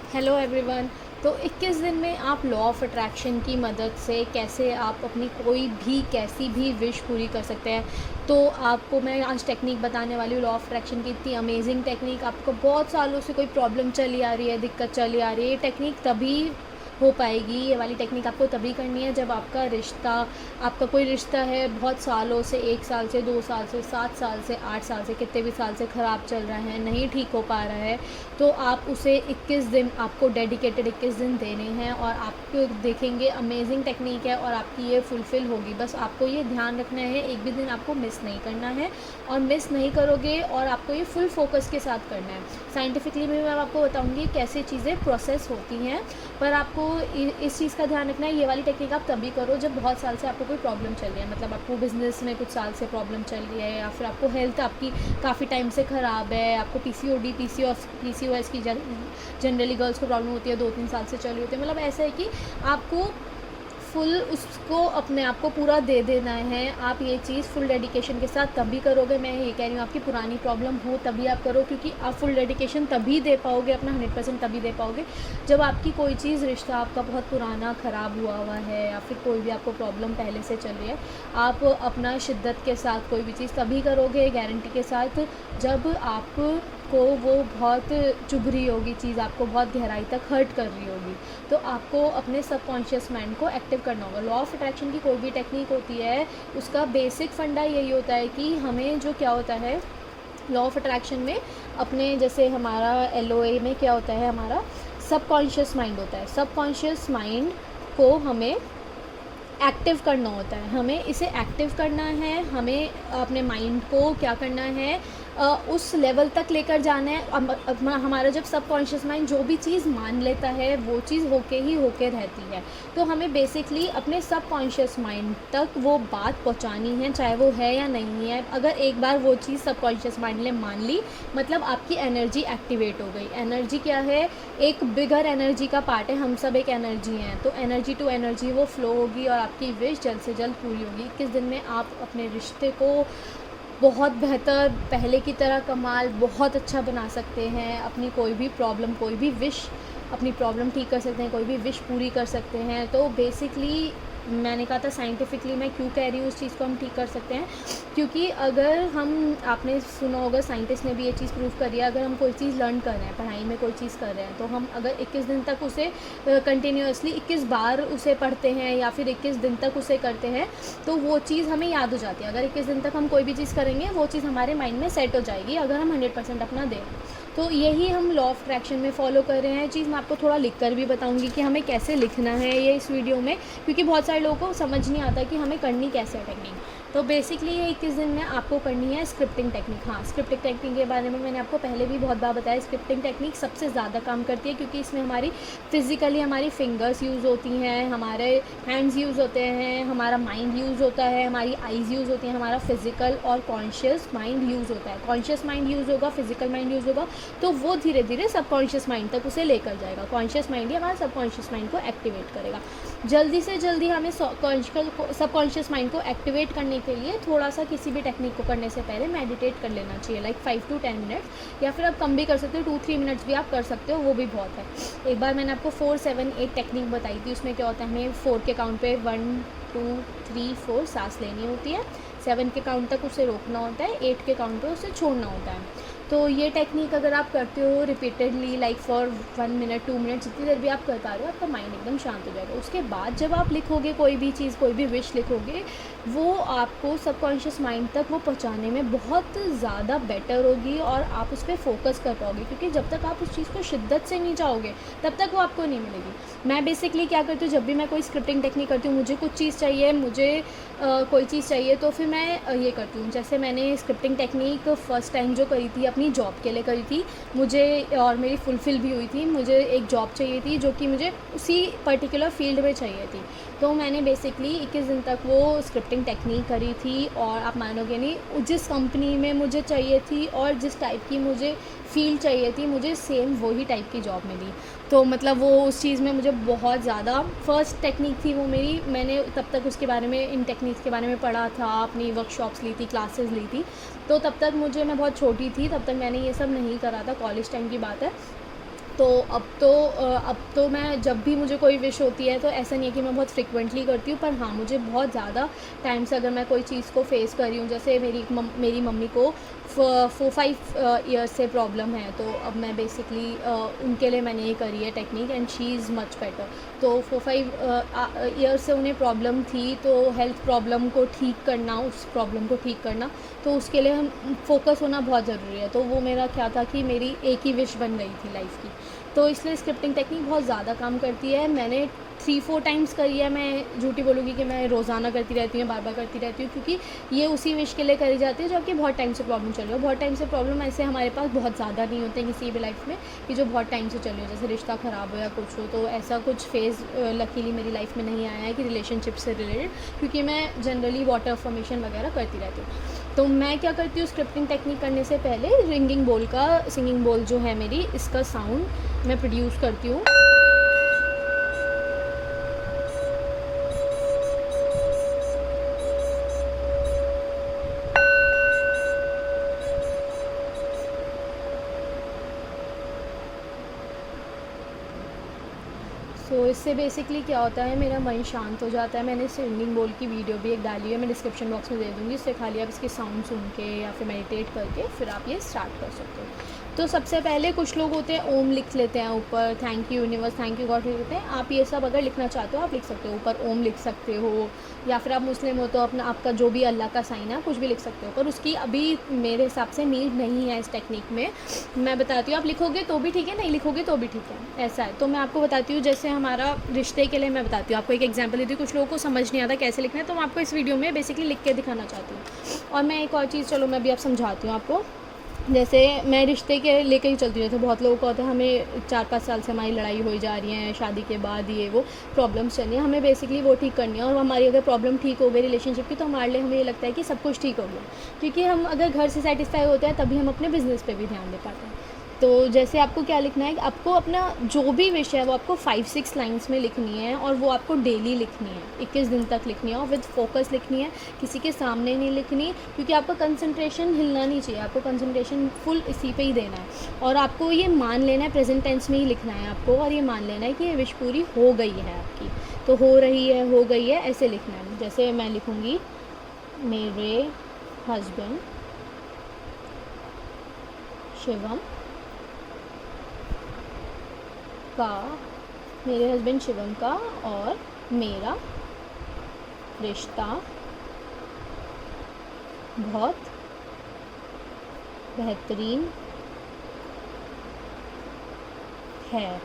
Hello everyone. तो 21 दिन में आप लॉ ऑफ अट्रैक्शन की मदद से कैसे आप अपनी कोई भी कैसी भी विश पूरी कर सकते हैं। तो आपको मैं आज टेक्निक बताने वाली हूँ लॉ ऑफ अट्रैक्शन की, इतनी अमेजिंग टेक्निक। आपको बहुत सालों से कोई प्रॉब्लम चली आ रही है, दिक्कत चली आ रही है, ये टेक्निक तभी हो पाएगी। ये वाली टेक्निक आपको तभी करनी है जब आपका कोई रिश्ता है बहुत सालों से, 1 साल से, 2 साल से, 7 साल से, 8 साल से, कितने भी साल से ख़राब चल रहा है, नहीं ठीक हो पा रहा है। तो आप उसे 21 दिन, आपको डेडिकेटेड 21 दिन देने हैं और आप देखेंगे अमेजिंग टेक्निक है और आपकी ये फुलफ़िल होगी। बस आपको ये ध्यान रखना है, एक भी दिन आपको मिस नहीं करना है और मिस नहीं करोगे और आपको ये फुल फोकस के साथ करना है। साइंटिफिकली भी मैं आपको बताऊंगी कैसे चीज़ें प्रोसेस होती हैं, पर आपको इस चीज़ का ध्यान रखना है। ये वाली टेक्निक आप तभी करो जब बहुत साल से आपको कोई प्रॉब्लम चल रही है, मतलब आपको बिज़नेस में कुछ साल से प्रॉब्लम चल रही है, या फिर आपको हेल्थ आपकी काफ़ी टाइम से ख़राब है, आपको पीसीओएस की जनरली गर्ल्स को प्रॉब्लम होती है, 2-3 साल से चल रही होती है। मतलब ऐसा है कि आपको फुल उसको अपने आप को पूरा दे देना है। आप ये चीज़ फुल डेडिकेशन के साथ तभी करोगे। मैं ये कह रही हूँ आपकी पुरानी प्रॉब्लम हो तभी आप करो, क्योंकि आप फुल डेडिकेशन तभी दे पाओगे, अपना 100% तभी दे पाओगे जब आपकी कोई चीज़, रिश्ता आपका बहुत पुराना ख़राब हुआ है, या फिर कोई भी आपको प्रॉब्लम पहले से चल रही है। आप अपना शिद्दत के साथ कोई भी चीज़ तभी करोगे, गारंटी के साथ, जब को वो बहुत चुभ रही होगी चीज़, आपको बहुत गहराई तक हर्ट कर रही होगी। तो आपको अपने सबकॉन्शियस माइंड को एक्टिव करना होगा। लॉ ऑफ अट्रैक्शन की कोई भी टेक्निक होती है, उसका बेसिक फंडा यही होता है कि हमें जो क्या होता है लॉ ऑफ अट्रैक्शन में, अपने जैसे हमारा LOA में क्या होता है, हमारा सबकॉन्शियस माइंड होता है। सबकॉन्शियस माइंड को हमें एक्टिव करना होता है, हमें इसे एक्टिव करना है, हमें अपने माइंड को क्या करना है, उस लेवल तक लेकर जाना है। हमारा जब सबकॉन्शियस माइंड जो भी चीज़ मान लेता है वो चीज़ होके रहती है। तो हमें बेसिकली अपने सबकॉन्शियस माइंड तक वो बात पहुंचानी है, चाहे वो है या नहीं है। अगर एक बार वो चीज़ सबकॉन्शियस माइंड ने मान ली, मतलब आपकी एनर्जी एक्टिवेट हो गई। एनर्जी क्या है, एक बिगर एनर्जी का पार्ट है, हम सब एक एनर्जी हैं। तो एनर्जी टू एनर्जी वो फ्लो होगी और आपकी विश जल्द से जल्द पूरी होगी। 21 दिन में आप अपने रिश्ते को बहुत बेहतर, पहले की तरह कमाल, बहुत अच्छा बना सकते हैं। अपनी कोई भी प्रॉब्लम, कोई भी विश, अपनी प्रॉब्लम ठीक कर सकते हैं, कोई भी विश पूरी कर सकते हैं। तो बेसिकली मैंने कहा था साइंटिफिकली मैं क्यों कह रही हूँ उस चीज़ को हम ठीक कर सकते हैं, क्योंकि अगर हम, आपने सुना होगा, साइंटिस्ट ने भी ये चीज़ प्रूव करी है, अगर हम कोई चीज़ लर्न कर रहे हैं, पढ़ाई में कोई चीज़ कर रहे हैं, तो हम अगर 21 दिन तक उसे कंटिन्यूसली 21 बार उसे पढ़ते हैं या फिर 21 दिन तक उसे करते हैं, तो वो चीज़ हमें याद हो जाती है। अगर 21 दिन तक हम कोई भी चीज़ करेंगे, वो चीज़ हमारे माइंड में सेट हो जाएगी, अगर हम 100% अपना दें। तो यही हम लॉ ऑफ अट्रैक्शन में फॉलो कर रहे हैं। चीज़ मैं आपको थोड़ा लिख कर भी बताऊंगी कि हमें कैसे लिखना है ये इस वीडियो में, क्योंकि बहुत सारे लोगों को समझ नहीं आता कि हमें करनी कैसे है टेक्निक। तो बेसिकली ये 21 दिन में आपको करनी है स्क्रिप्टिंग टेक्निक। हाँ, स्क्रिप्टिंग टेक्निक के बारे में मैंने आपको पहले भी बहुत बार बताया। स्क्रिप्टिंग टेक्निक सबसे ज़्यादा काम करती है, क्योंकि इसमें हमारी फिज़िकली हमारी फिंगर्स यूज़ होती हैं, हमारे हैंड्स यूज़ होते हैं, हमारा माइंड यूज़ होता है, हमारी आइज़ यूज़ होती हैं, हमारा फिज़िकल और कॉन्शियस माइंड यूज़ होता है। कॉन्शियस माइंड यूज़ होगा, फिज़िकल माइंड यूज़ होगा, तो वो धीरे धीरे सबकॉन्शियस माइंड तक उसे लेकर जाएगा। कॉन्शियस माइंड ही हमारा सबकॉन्शियस माइंड को एक्टिवेट करेगा। जल्दी से जल्दी हमें सबकॉन्शियस माइंड को एक्टिवेट करने के लिए थोड़ा सा किसी भी टेक्निक को करने से पहले मेडिटेट कर लेना चाहिए, लाइक 5 to 10 मिनट्स, या फिर आप कम भी कर सकते हो, 2-3 मिनट्स भी आप कर सकते हो, वो भी बहुत है। एक बार मैंने आपको 4-7-8 टेक्निक बताई थी, उसमें क्या होता है, हमें 4 के काउंट पे 1 2 3 4 सांस लेनी होती है, 7 के काउंट तक उसे रोकना होता है, 8 के काउंट पे उसे छोड़ना होता है। तो ये टेक्निक अगर आप करते हो repeatedly, like for 1 minute 2 minute, जितनी देर भी आप कर पा रहे हो, आपका माइंड एकदम शांत हो जाएगा। उसके बाद जब आप लिखोगे कोई भी चीज़, कोई भी विश लिखोगे, वो आपको सबकॉन्शियस माइंड तक वो पहुंचाने में बहुत ज़्यादा बेटर होगी और आप उस पर फोकस कर पाओगे, क्योंकि जब तक आप उस चीज़ को शिद्दत से नहीं चाहोगे तब तक वो आपको नहीं मिलेगी। मैं बेसिकली क्या करती हूँ, जब भी मैं कोई स्क्रिप्टिंग टेक्निक करती हूँ, मुझे कुछ चीज़ चाहिए, मुझे कोई चीज़ चाहिए, तो फिर मैं ये करती हूँ। जैसे मैंने स्क्रिप्टिंग टेक्निक फ़र्स्ट टाइम जो करी थी, अपनी जॉब के लिए करी थी मुझे, और मेरी फुलफ़िल भी हुई थी। मुझे एक जॉब चाहिए थी जो कि मुझे उसी पर्टिकुलर फील्ड में चाहिए थी, तो मैंने बेसिकली 21 दिन तक वो स्क्रिप्टिंग टेक्निक करी थी, और आप मानोगे नहीं, जिस कंपनी में मुझे चाहिए थी और जिस टाइप की मुझे फ़ील्ड चाहिए थी, मुझे सेम वही टाइप की जॉब मिली। तो मतलब वो उस चीज़ में मुझे बहुत ज़्यादा, फ़र्स्ट टेक्निक थी वो मेरी, मैंने तब तक उसके बारे में, इन टेक्निक्स के बारे में पढ़ा था, अपनी वर्कशॉप्स ली थी, क्लासेस ली थी। तो तब तक मैं बहुत छोटी थी, तब तक मैंने ये सब नहीं करा था, कॉलेज टाइम की बात है। तो अब तो मैं जब भी मुझे कोई विश होती है तो ऐसा नहीं है कि मैं बहुत फ्रिक्वेंटली करती हूँ, पर हाँ, मुझे बहुत ज़्यादा टाइम से अगर मैं कोई चीज़ को फेस कर रही हूँ, जैसे मेरी मम्मी को 4-5 ईयर्स से प्रॉब्लम है, तो अब मैं बेसिकली उनके लिए मैंने ये करी है technique, and she is much better. तो 4-5 ईयर्स से उन्हें प्रॉब्लम थी, तो हेल्थ प्रॉब्लम को ठीक करना, उस प्रॉब्लम को ठीक करना, तो उसके लिए हम फोकस होना बहुत ज़रूरी है। तो वो मेरा क्या था कि मेरी एक ही विश बन गई थी लाइफ़ की, तो इसलिए स्क्रिप्टिंग टेक्निक बहुत ज़्यादा काम करती है। मैंने 3-4 टाइम्स करी है, मैं झूठी बोलूँगी कि मैं रोज़ाना करती रहती हूँ, बार-बार करती रहती हूँ, क्योंकि ये उसी विश के लिए करी जाती है जो आपकी बहुत टाइम से प्रॉब्लम चल रही हो। बहुत टाइम से प्रॉब्लम ऐसे हमारे पास बहुत ज़्यादा नहीं होते किसी भी लाइफ़ में, कि जो बहुत टाइम से चल रही हो, जैसे रिश्ता ख़राब हो या कुछ हो, तो ऐसा कुछ फेज़ लकीली मेरी लाइफ़ में नहीं आया है कि रिलेशनशिप से रिलेटेड, क्योंकि मैं जनरली वाटर अफर्मेशन वगैरह करती रहती हूँ। तो मैं क्या करती हूँ स्क्रिप्टिंग टेक्निक करने से पहले, सिंगिंग बोल जो है मेरी, इसका साउंड मैं प्रोड्यूस करती हूँ। इससे बेसिकली क्या होता है, मेरा मन शांत हो जाता है। मैंने सिंगिंग बोल की वीडियो भी एक डाली है, मैं डिस्क्रिप्शन बॉक्स में दे दूँगी, उससे खाली आप इसके साउंड सुन के या फिर मेडिटेट करके फिर आप ये स्टार्ट कर सकते हो। तो सबसे पहले कुछ लोग होते हैं ओम लिख लेते हैं ऊपर, thank you universe, thank you God लिख लेते हैं। आप ये सब अगर लिखना चाहते हो आप लिख सकते हो, ऊपर ओम लिख सकते हो, या फिर आप मुस्लिम हो तो अपना आपका जो भी अल्लाह का साइन है कुछ भी लिख सकते हो, पर उसकी अभी मेरे हिसाब से नीड नहीं है इस टेक्निक में। मैं बताती हूँ, आप लिखोगे तो भी ठीक है, नहीं लिखोगे तो भी ठीक है, ऐसा है। तो मैं आपको बताती हूँ, जैसे हमारा रिश्ते के लिए मैं बताती हूँ, आपको एक एग्जांपल देती हूँ। कुछ लोगों को समझ नहीं आता कैसे लिखना है, तो मैं आपको इस वीडियो में बेसिकली लिख के दिखाना चाहती हूँ। और मैं एक और चीज़, चलो मैं भी आप समझाती हूँ आपको। जैसे मैं रिश्ते के लेके ही चलती हूँ, जैसे बहुत लोगों का होता है हमें 4-5 साल से हमारी लड़ाई हो जा रही है, शादी के बाद ये वो प्रॉब्लम्स चल रही हैं, हमें बेसिकली वो ठीक करनी है। और हमारी अगर प्रॉब्लम ठीक हो गई रिलेशनशिप की, तो हमारे लिए हमें ये लगता है कि सब कुछ ठीक हो गया, क्योंकि हम अगर घर से सेटिस्फाई होते हैं तभी हम अपने बिज़नेस पे भी ध्यान दे पाते हैं। तो जैसे आपको क्या लिखना है, आपको अपना जो भी विश है वो आपको 5-6 लाइन्स में लिखनी है, और वो आपको डेली लिखनी है, 21 दिन तक लिखनी है, और विद फोकस लिखनी है, किसी के सामने नहीं लिखनी, क्योंकि आपका कंसंट्रेशन हिलना नहीं चाहिए, आपको कंसंट्रेशन फुल इसी पे ही देना है। और आपको ये मान लेना है, प्रेजेंट टेंस में ही लिखना है आपको, और ये मान लेना है कि ये विश पूरी हो गई है आपकी, तो हो रही है, हो गई है, ऐसे लिखना है। जैसे मैं लिखूँगी, मेरे हस्बैंड शिवम का मेरे हस्बैंड शिवम का और मेरा रिश्ता बहुत बेहतरीन है।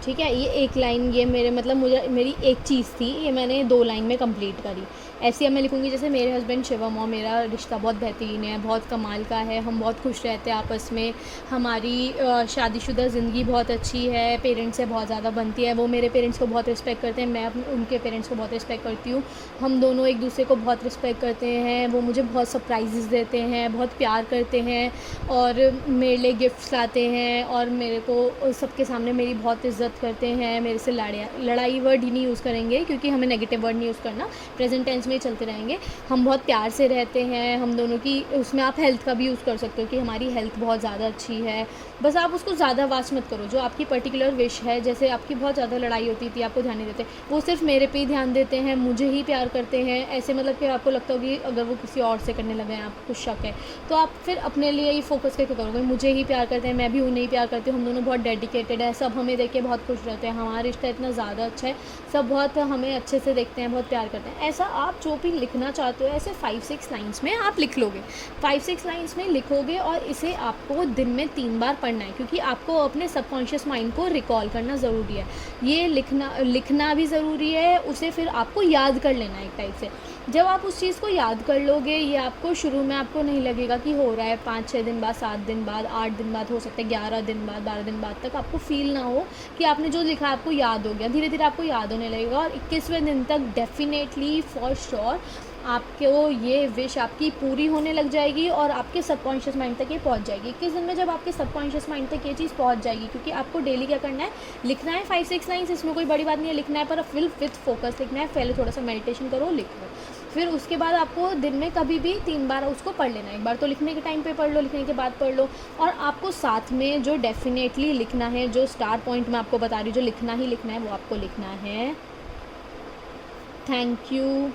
ठीक है, ये एक लाइन, ये मेरी एक चीज़ थी, ये मैंने 2 लाइन में कंप्लीट करी। ऐसे अब मैं लिखूँगी, जैसे मेरे हस्बैंड शिवम और मेरा रिश्ता बहुत बेहतरीन है, बहुत कमाल का है, हम बहुत खुश रहते हैं आपस में, हमारी शादीशुदा ज़िंदगी बहुत अच्छी है, पेरेंट्स से बहुत ज़्यादा बनती है, वो मेरे पेरेंट्स को बहुत रिस्पेक्ट करते हैं, मैं उनके पेरेंट्स को बहुत रिस्पेक्ट करती हूँ, हम दोनों एक दूसरे को बहुत रिस्पेक्ट करते हैं, वो मुझे बहुत सरप्राइजेज़ देते हैं, बहुत प्यार करते हैं, और मेरे लिए गिफ्ट्स लाते हैं, और मेरे को सबके सामने मेरी बहुत इज़्ज़त करते हैं, मेरे से लड़ाई वर्ड ही नहीं यूज़ करेंगे, क्योंकि हमें नेगेटिव वर्ड नहीं यूज़ करना, प्रेजेंट टेंस में चलते रहेंगे। हम बहुत प्यार से रहते हैं, हम दोनों की, उसमें आप हेल्थ का भी यूज़ कर सकते हो कि हमारी हेल्थ बहुत ज़्यादा अच्छी है। बस आप उसको ज़्यादा वास्ट मत करो, जो आपकी पर्टिकुलर विश है, जैसे आपकी बहुत ज़्यादा लड़ाई होती थी, आपको ध्यान नहीं देते, वो सिर्फ मेरे पे ही ध्यान देते हैं, मुझे ही प्यार करते हैं, ऐसे मतलब कि आपको लगता होगी अगर वो किसी और से करने लगे हैं, आपको कुछ शक है, तो आप फिर अपने लिए ही फोकस करके करोगे, मुझे ही प्यार करते हैं, मैं भी उन्हें ही प्यार करती हूँ, हम दोनों बहुत डेडिकेटेड है, सब हमें देख के बहुत खुश रहते हैं, हमारा रिश्ता इतना ज़्यादा अच्छा है, सब बहुत हमें अच्छे से देखते हैं, बहुत प्यार करते हैं। ऐसा आप जो भी लिखना चाहते हो, ऐसे 5-6 लाइन्स में आप लिख लोगे, 5-6 लाइन्स में लिखोगे, और इसे आपको दिन में 3 बार पढ़ना है, क्योंकि आपको अपने सबकॉन्शियस माइंड को रिकॉल करना ज़रूरी है। ये लिखना भी ज़रूरी है, उसे फिर आपको याद कर लेना है एक टाइप से। जब आप उस चीज़ को याद कर लोगे, ये आपको शुरू में आपको नहीं लगेगा कि हो रहा है, 5-6 दिन बाद, 7 दिन बाद, 8 दिन बाद, हो सकता है 11 दिन बाद, 12 दिन बाद तक आपको फील ना हो कि आपने जो लिखा आपको याद हो गया। धीरे धीरे आपको याद होने लगेगा, और 21वें दिन तक डेफिनेटली फॉर श्योर आपको ये विश आपकी पूरी होने लग जाएगी, और आपके सबकॉन्शियस माइंड तक ये पहुंच जाएगी। 21 दिन में जब आपके सबकॉन्शियस माइंड तक ये चीज़ पहुंच जाएगी, क्योंकि आपको डेली क्या करना है, लिखना है 5-6 लाइन्स, इसमें कोई बड़ी बात नहीं है, लिखना है, पर विथ फोकस लिखना है। पहले थोड़ा सा मेडिटेशन करो, लिखो। फिर उसके बाद आपको दिन में कभी भी 3 बार उसको पढ़ लेना है। एक बार तो लिखने के टाइम पे पढ़ लो, लिखने के बाद पढ़ लो, और आपको साथ में जो डेफिनेटली लिखना है, जो स्टार पॉइंट मैं आपको बता रही हूँ, जो लिखना ही लिखना है, वो आपको लिखना है थैंक यू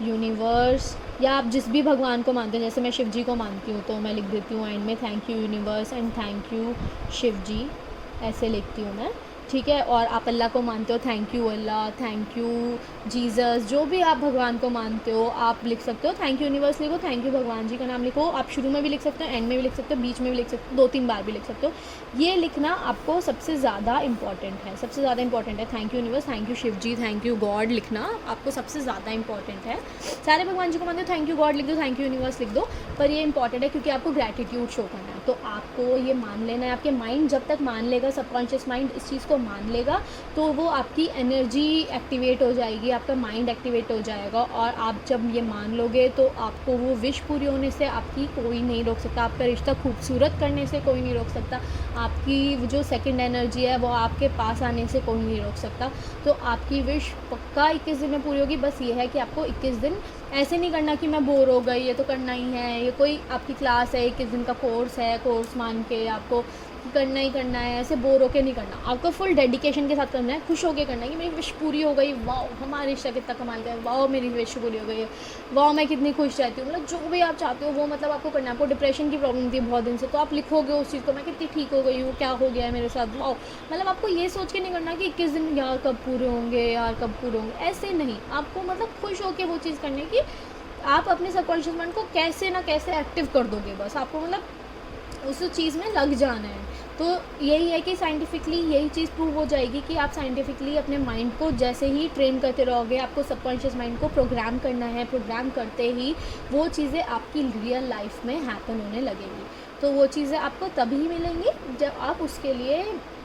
यूनिवर्स, या आप जिस भी भगवान को मानते हैं, जैसे मैं शिव जी को मानती हूँ तो मैं लिख देती हूँ एंड में thank you universe and thank you Shiv ji, ऐसे लिखती हूँ मैं, ठीक है। और आप अल्लाह को मानते हो, thank you Allah, thank you Jesus, जो भी आप भगवान को मानते हो आप लिख सकते हो। थैंक यू यूनिवर्स लिखो, थैंक यू भगवान जी का नाम लिखो, आप शुरू में भी लिख सकते हो, एंड में भी लिख सकते हो, बीच में भी लिख सकते हो, 2-3 बार भी लिख सकते हो। ये लिखना आपको सबसे ज़्यादा इंपॉर्टेंट है, सबसे ज़्यादा इंपॉर्टेंट है। Thank you universe, thank you Shiv ji, thank you God लिखना आपको सबसे ज़्यादा इंपॉर्टेंट है। सारे भगवान जी को मानते हो, थैंक यू गॉड लिख दो, थैंक यू यूनिवर्स लिख दो, पर ये इंपॉर्टेंट है क्योंकि आपको ग्रैटिट्यूड शो करना है। तो आपको ये मान लेना है, आपके माइंड जब तक मान लेगा, सबकॉन्शियस माइंड इस चीज़ को मान लेगा, तो वो आपकी एनर्जी एक्टिवेट हो जाएगी, आपका माइंड एक्टिवेट हो जाएगा, और आप जब ये मान लोगे तो आपको वो विश पूरी होने से आपकी कोई नहीं रोक सकता, आपका रिश्ता खूबसूरत करने से कोई नहीं रोक सकता, आपकी जो सेकंड एनर्जी है वो आपके पास आने से कोई नहीं रोक सकता। तो आपकी विश पक्का 21 दिन में पूरी होगी। बस ये है कि आपको 21 दिन ऐसे नहीं करना कि मैं बोर हो गई, ये तो करना ही है, ये कोई आपकी क्लास है, 21 दिन का कोर्स है, कोर्स मान के आपको करना ही करना है, ऐसे बोर होके नहीं करना, आपको फुल डेडिकेशन के साथ करना है, खुश होके करना है कि मेरी विश पूरी हो गई, वाओ हमारा रिश्ता कितना कमाल का है, वाओ मेरी विश पूरी हो गई है, वाओ मैं कितनी खुश रहती हूँ, मतलब जो भी आप चाहते हो वो मतलब आपको करना है। आपको डिप्रेशन की प्रॉब्लम थी बहुत दिन से, तो आप लिखोगे उस चीज़ को, मैं कितनी ठीक हो गई हूँ, क्या हो गया है मेरे साथ, वाओ। मतलब आपको ये सोच के नहीं करना कि 21 दिन यार कब पूरे होंगे, यार कब पूरे होंगे, ऐसे नहीं, आपको मतलब खुश होके वो चीज़ करनी है कि आप अपने सबकॉन्शियस माइंड को कैसे ना कैसे एक्टिव कर दोगे, बस आपको मतलब उस चीज़ में लग जाना है। तो यही है कि साइंटिफिकली यही चीज़ प्रूव हो जाएगी कि आप साइंटिफिकली अपने माइंड को जैसे ही ट्रेन करते रहोगे, आपको सबकॉन्शियस माइंड को प्रोग्राम करना है, प्रोग्राम करते ही वो चीज़ें आपकी रियल लाइफ में हैपन होने लगेंगी। तो वो चीज़ें आपको तभी मिलेंगी जब आप उसके लिए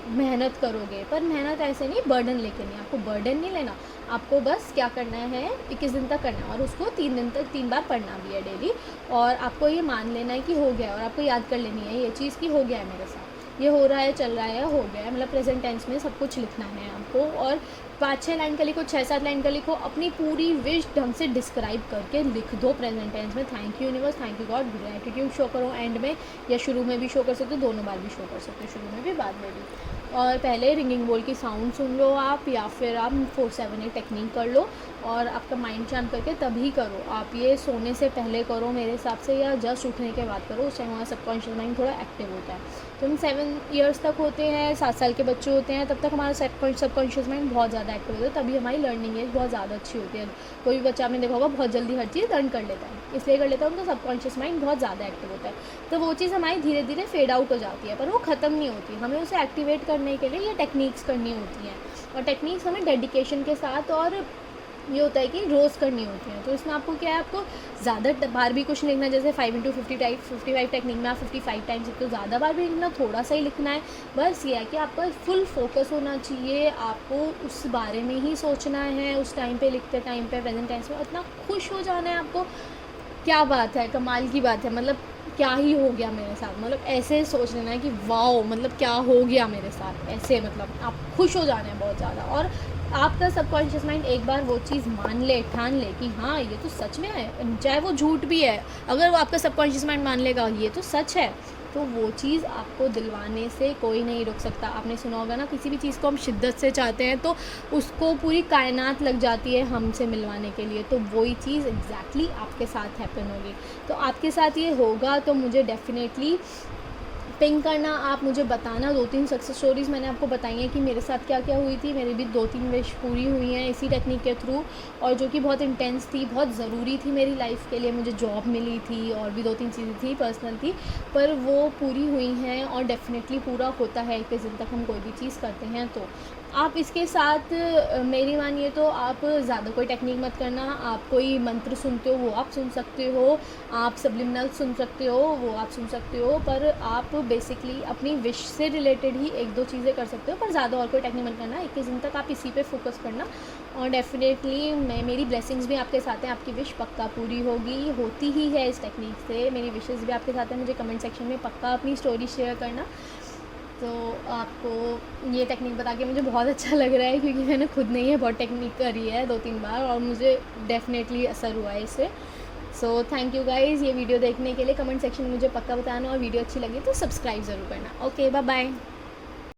मेहनत करोगे, पर मेहनत ऐसे नहीं बर्डन लेके नहीं, आपको बर्डन नहीं लेना, आपको बस क्या करना है 21 दिन तक करना है, और उसको 3 दिन तक 3 बार पढ़ना भी है डेली, और आपको ये मान लेना है कि हो गया है, और आपको याद कर लेनी है ये चीज़ कि हो गया है मेरे साथ, ये हो रहा है, चल रहा है, हो गया है, मतलब प्रेजेंट टेंस में सब कुछ लिखना है आपको, और 5-6 लाइन का लिखो, 6-7 लाइन का लिखो, अपनी पूरी विश ढंग से डिस्क्राइब करके लिख दो प्रेजेंट टेंस में, thank you universe, thank you God, gratitude show करो एंड में, या शुरू में भी शो कर सकते हो, दोनों बार भी शो कर सकते हो, शुरू में भी बाद में भी। और पहले रिंगिंग बोल की साउंड सुन लो आप, या फिर आप 4-7-8 टेक्निक कर लो, और आपका माइंड शांत करके तभी करो। आप ये सोने से पहले करो मेरे हिसाब से, या जस्ट उठने के बाद करो, उस टाइम हमारा सबकॉन्शियस माइंड थोड़ा एक्टिव होता है। तो हम 7 ईयर्स तक होते हैं, 7 साल के बच्चे होते हैं, तब तक हमारा सबकॉन्शियस माइंड बहुत ज़्यादा एक्टिव होता है, तभी हमारी लर्निंग एज बहुत ज़्यादा अच्छी होती है। कोई भी बच्चा आपने देखा होगा बहुत जल्दी हर चीज़ लर्न कर लेता है, इसलिए कर लेता है उनका सबकॉन्शियस माइंड बहुत ज़्यादा एक्टिव होता है, तो वो चीज़ हमारी धीरे धीरे फेड आउट हो जाती है, पर वो ख़त्म नहीं होती, हमें उसे एक्टिवेट करने के लिए ये टेक्निक्स करनी होती हैं, और टेक्निक्स हमें डेडिकेशन के साथ, और ये होता है कि रोज़ करनी होती है। तो इसमें आपको क्या है, आपको ज़्यादा बार भी कुछ नहीं लिखना, जैसे 5x55 टेक्निक में आप 55 टाइम्स लिखते हो, ज़्यादा बार भी लिखना, थोड़ा सा ही लिखना है। बस ये है कि आपका फुल फोकस होना चाहिए, आपको उस बारे में ही सोचना है, उस टाइम पे लिखते टाइम पे प्रेजेंट टेंस में इतना खुश हो जाना है आपको, क्या बात है, कमाल की बात है, मतलब क्या ही हो गया मेरे साथ, मतलब ऐसे सोच लेना है कि वाओ मतलब क्या हो गया मेरे साथ, ऐसे मतलब आप खुश हो जाना है बहुत ज़्यादा। और आपका सबकॉन्शियस माइंड एक बार वो चीज़ मान ले, ठान ले कि हाँ ये तो सच में है, चाहे वो झूठ भी है, अगर वो आपका सबकॉन्शियस माइंड मान लेगा ये तो सच है, तो वो चीज़ आपको दिलवाने से कोई नहीं रोक सकता। आपने सुना होगा ना, किसी भी चीज़ को हम शिद्दत से चाहते हैं तो उसको पूरी कायनात लग जाती है हमसे मिलवाने के लिए, तो वही चीज़ एग्जैक्टली आपके साथ हैपन होगी। तो आपके साथ ये होगा तो मुझे डेफिनेटली पिंक करना, आप मुझे बताना। 2-3 सक्सेस स्टोरीज़ मैंने आपको बताई हैं कि मेरे साथ क्या क्या हुई थी, मेरी भी 2-3 विश पूरी हुई हैं इसी टेक्निक के थ्रू, और जो कि बहुत इंटेंस थी, बहुत ज़रूरी थी मेरी लाइफ के लिए, मुझे जॉब मिली थी और भी 2-3 चीज़ें थी पर्सनल थी, पर वो पूरी हुई हैं, और डेफिनेटली पूरा होता है 21 दिन तक हम कोई भी चीज़ करते हैं। तो आप इसके साथ मेरी मानिए तो आप ज़्यादा कोई टेक्निक मत करना, आप कोई मंत्र सुनते हो वो आप सुन सकते हो, आप सब्लिमिनल सुन सकते हो वो आप सुन सकते हो, पर आप बेसिकली अपनी विश से रिलेटेड ही 1-2 चीज़ें कर सकते हो, पर ज़्यादा और कोई टेक्निक मत करना। 21 दिन तक आप इसी पे फोकस करना, और डेफिनेटली मेरी ब्लेसिंग्स भी आपके साथ हैं, आपकी विश पक्का पूरी होगी, होती ही है इस टेक्निक से। मेरी विशेज़ भी आपके साथ हैं, मुझे कमेंट सेक्शन में पक्का अपनी स्टोरी शेयर करना। तो आपको ये टेक्निक बता के मुझे बहुत अच्छा लग रहा है, क्योंकि मैंने खुद नहीं है बहुत टेक्निक करी है 2-3 बार और मुझे डेफ़िनेटली असर हुआ है इससे। सो थैंक यू गाइज़ ये वीडियो देखने के लिए। कमेंट सेक्शन में मुझे पक्का बताना, और वीडियो अच्छी लगी तो सब्सक्राइब ज़रूर करना। Okay, bye bye.